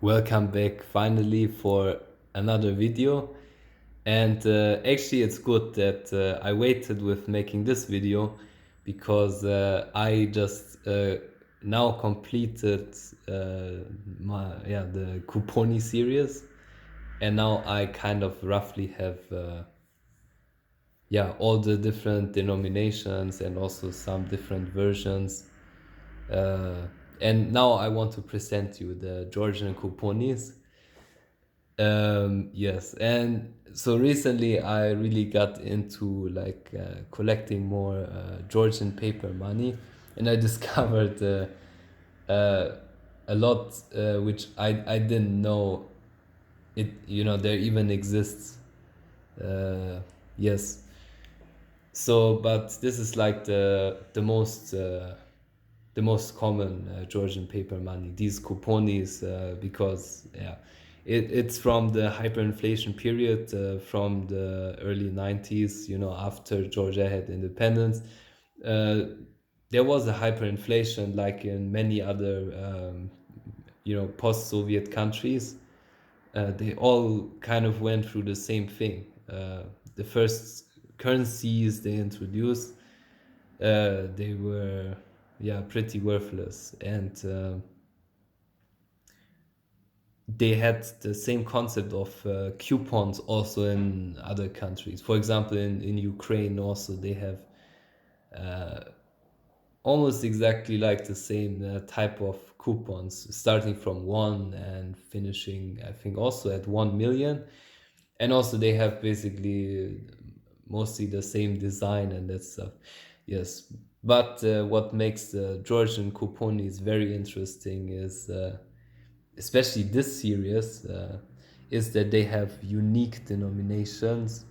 Welcome back finally for another video. And actually it's good that I waited with making this video because I just now completed the Kuponi series, and now I kind of roughly have all the different denominations and also some different versions. And now I want to present you the Georgian Kuponis. Yes, and so recently I really got into collecting more Georgian paper money, and I discovered a lot which I didn't know there even exists. Yes, so but this is like the most common Georgian paper money, these couponis, because it's from the hyperinflation period from the early 90s, after Georgia had independence. There was a hyperinflation like in many other post-Soviet countries. They all kind of went through the same thing. The first currencies they introduced, they were pretty worthless, and they had the same concept of coupons also in other countries. For example, in Ukraine also they have almost exactly like the same type of coupons, starting from 1 and finishing I think also at 1 million. And also they have basically mostly the same design and that stuff. Yes, but what makes the Georgian Kuponis very interesting is especially this series is that they have unique denominations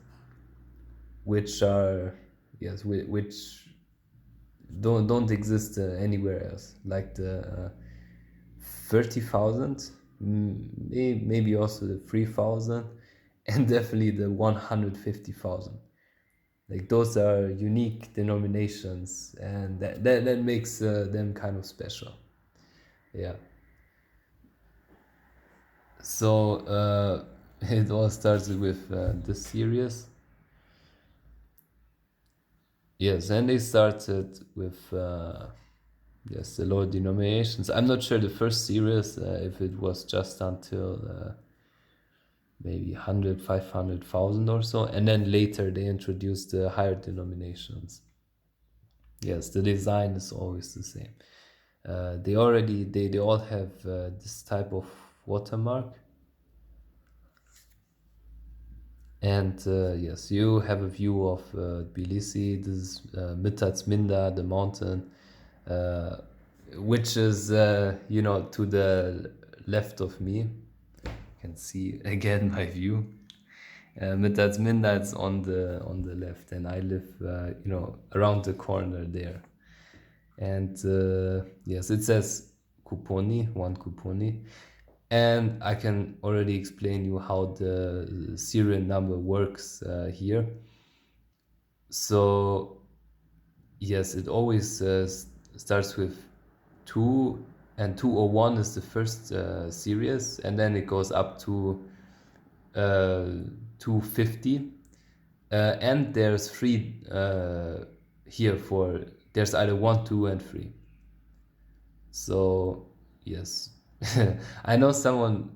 which are which don't exist anywhere else, like the 30,000, maybe also the 3,000, and definitely the 150,000. Like those are unique denominations, and that makes them kind of special. Yeah. So it all started with this series. Yes, and they started with the lower denominations. I'm not sure the first series if it was just until maybe 100, 500,000 or so, and then later they introduced the higher denominations. Yes, the design is always the same. They all have this type of watermark. And yes, you have a view of Tbilisi. This is Minda, the mountain, which is to the left of me. You can see again my view. Minda is on the left, and I live around the corner there. And yes, it says Kuponi, one Kuponi. And I can already explain you how the serial number works here. So yes, it always starts with 2, and 201 is the first series, and then it goes up to 250, and there's 3 here for there's either 1, 2, and 3. So yes, I know someone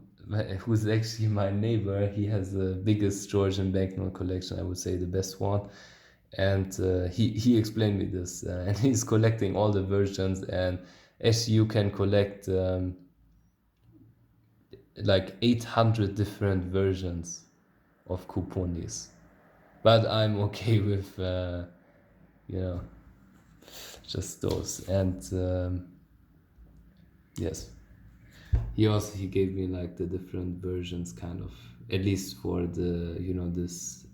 who's actually my neighbor. He has the biggest Georgian banknote collection, I would say the best one. And he explained me this, and he's collecting all the versions. And actually, you can collect like 800 different versions of couponis. But I'm okay with just those. And yes. He gave me like the different versions, kind of, at least for the this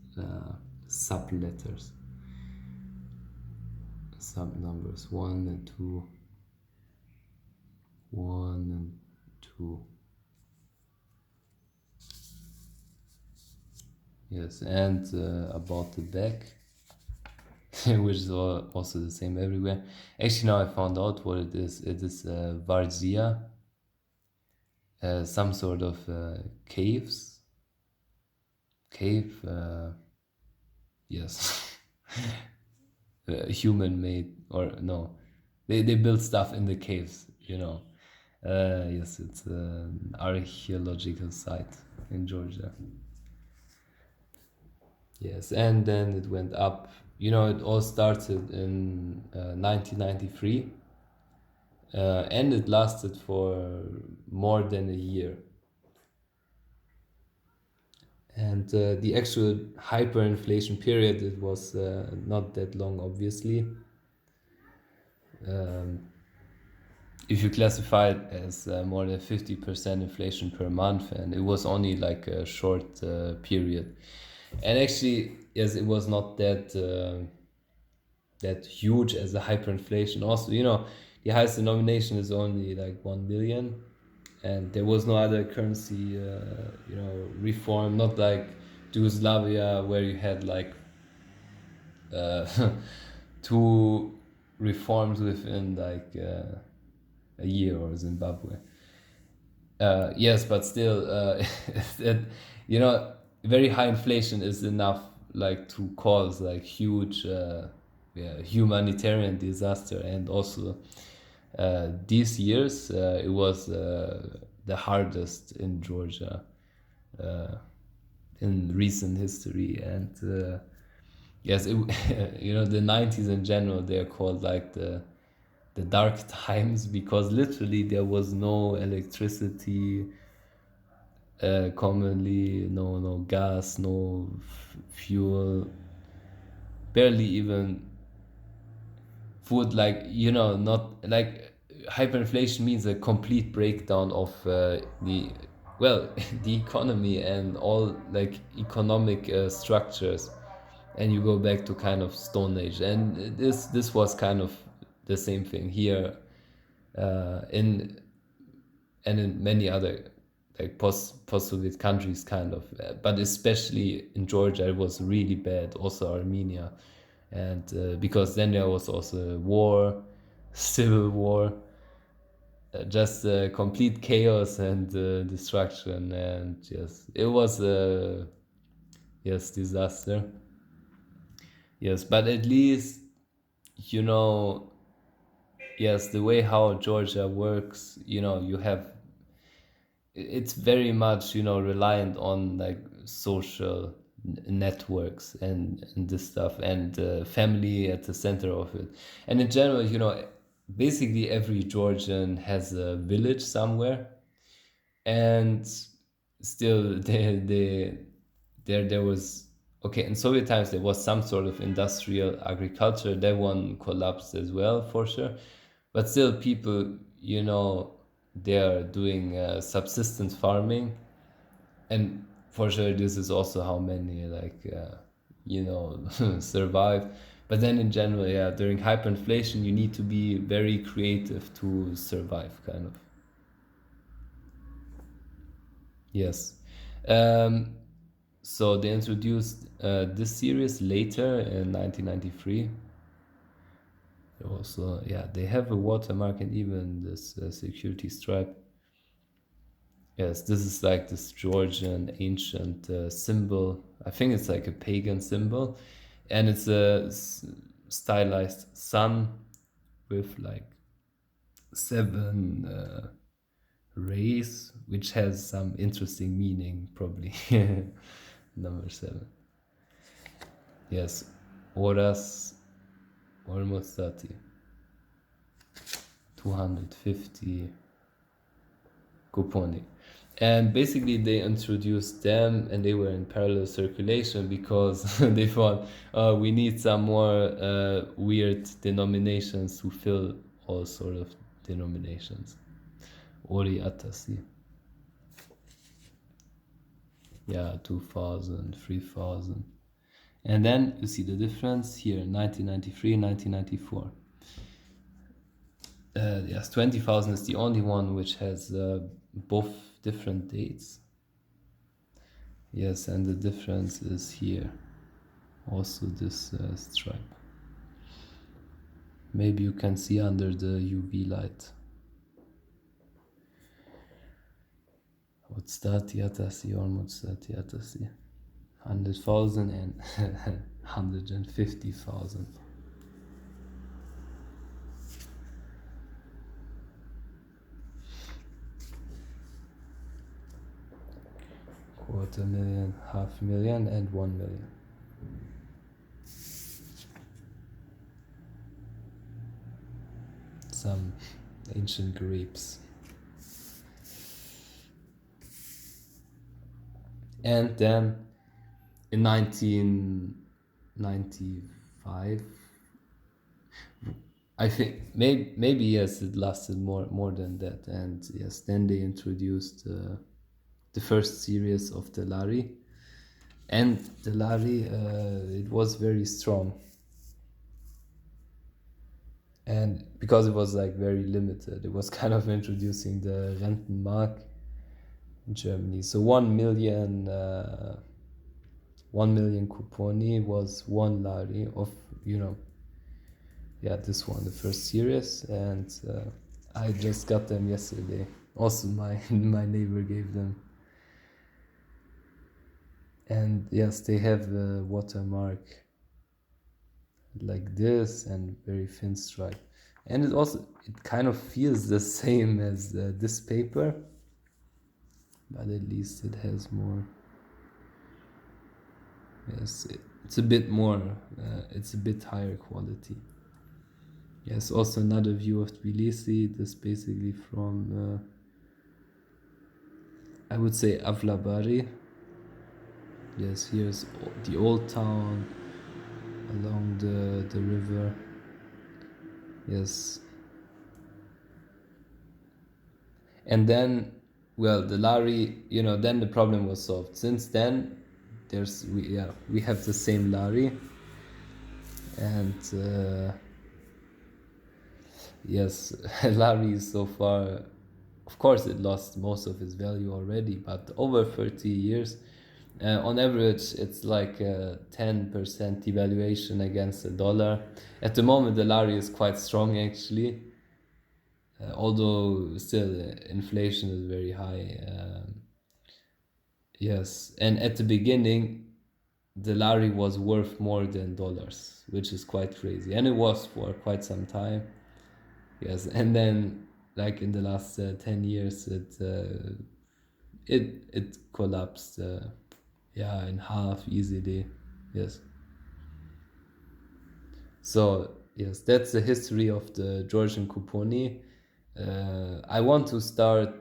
sub letters, sub numbers 1 and 2, 1 and 2. Yes, and about the back, which is also the same everywhere. Actually, now I found out what it is. It is Varzia. some sort of cave, yes, human made, or no, they build stuff in the caves, you know. Yes, it's an archaeological site in Georgia. Yes, and then it went up. You know, it all started in 1993, and it lasted for more than a year. And the actual hyperinflation period, it was not that long, obviously. If you classify it as more than 50% inflation per month, and it was only like a short period. And actually, yes, it was not that that huge as a hyperinflation. Also, you know, the highest denomination is only like 1 million, and there was no other currency, you know, reform. Not like Yugoslavia, where you had like two reforms within like a year, or Zimbabwe. Yes, but still, that, you know, very high inflation is enough like to cause like huge humanitarian disaster. And also these years it was the hardest in Georgia in recent history. And yes, it, you know, the 90s in general, they're called like the dark times, because literally there was no electricity, commonly no gas, no fuel, barely even food. Like, you know, not like hyperinflation means a complete breakdown of the, well, the economy and all like economic structures, and you go back to kind of Stone Age. And this was kind of the same thing here, in and in many other like post-Soviet countries, kind of, but especially in Georgia it was really bad. Also Armenia, and because then there was also war, civil war, just complete chaos and destruction. And yes, it was a, yes, disaster. Yes, but at least, you know, yes, the way how Georgia works, you know, you have, it's very much, you know, reliant on like social networks and this stuff, and family at the center of it. And in general, you know, basically every Georgian has a village somewhere. And still there was, okay, in Soviet times there was some sort of industrial agriculture. That one collapsed as well, for sure. But still, people, you know, they are doing subsistence farming. And for sure this is also how many like you know, survive. But then in general, yeah, during hyperinflation you need to be very creative to survive, kind of. Yes. um, so they introduced this series later in 1993. Also, yeah, they have a watermark and even this security stripe. Yes, this is like this Georgian ancient symbol. I think it's like a pagan symbol, and it's a stylized sun with like seven rays, which has some interesting meaning, probably. Number 7. Yes, horas almost 30. 250 Kuponi. And basically they introduced them, and they were in parallel circulation because they thought, we need some more weird denominations to fill all sort of denominations. Ori Atasi. Yeah, 2000, 3000. And then you see the difference here, 1993, 1994. Yes, 20,000 is the only one which has both different dates. Yes, and the difference is here. Also this stripe. Maybe you can see under the UV light. Mutstati atasi or mutstati atasi. 100,000 and 150,000. Quarter million, 500,000 and 1 million. Some ancient Greeks. And then in 1995, I think maybe yes, it lasted more than that. And yes, then they introduced the first series of the lari, and the lari it was very strong, and because it was like very limited, it was kind of introducing the Rentenmark in Germany. So 1 million Kuponi was 1 lari of, this one, the first series, and I just got them yesterday. Also my neighbor gave them. And yes, they have a watermark like this and very thin stripe. And it kind of feels the same as this paper, but at least it has more. Yes, it's a bit more, it's a bit higher quality. Yes, also another view of Tbilisi. This basically from, I would say, Avlabari. Yes, here's the old town along the river. Yes. And then, well, the lari, then the problem was solved. Since then, we have the same lari. And yes, lari is so far, of course it lost most of its value already, but over 30 years, on average, it's like a 10% devaluation against the dollar. At the moment, the lari is quite strong, actually, although still inflation is very high. Yes, and at the beginning, the lari was worth more than dollars, which is quite crazy, and it was for quite some time. Yes, and then, like in the last 10 years, it collapsed. In half easily. Yes. So yes, that's the history of the Georgian Kuponi. I want to start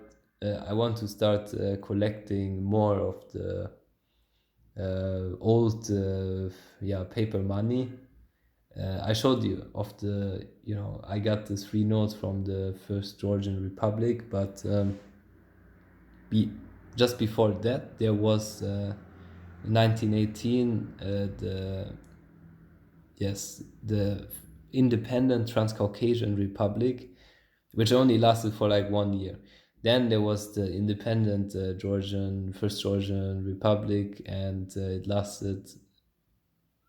collecting more of the old paper money. I showed you of the, I got the 3 notes from the first Georgian Republic, but just before that there was in 1918 the independent Transcaucasian Republic, which only lasted for like 1 year. Then there was the independent first Georgian Republic, and it lasted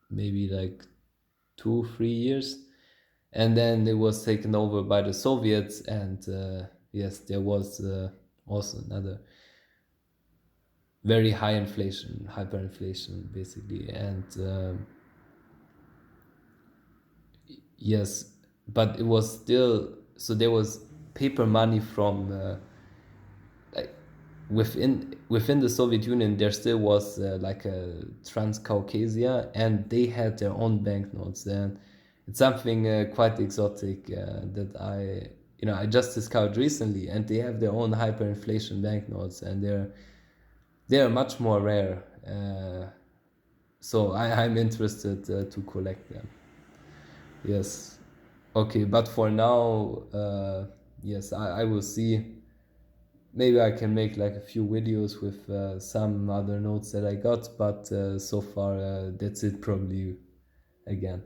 maybe like 2-3 years, and then it was taken over by the Soviets, and there was also another very high inflation, hyperinflation basically, and yes, but it was still, so there was paper money from like within the Soviet Union. There still was like a Transcaucasia, and they had their own banknotes, and it's something quite exotic that I just discovered recently, and they have their own hyperinflation banknotes, and they're much more rare. So I'm interested to collect them. Yes. Okay, but for now, yes, I will see. Maybe I can make like a few videos with some other notes that I got, but so far that's it probably again.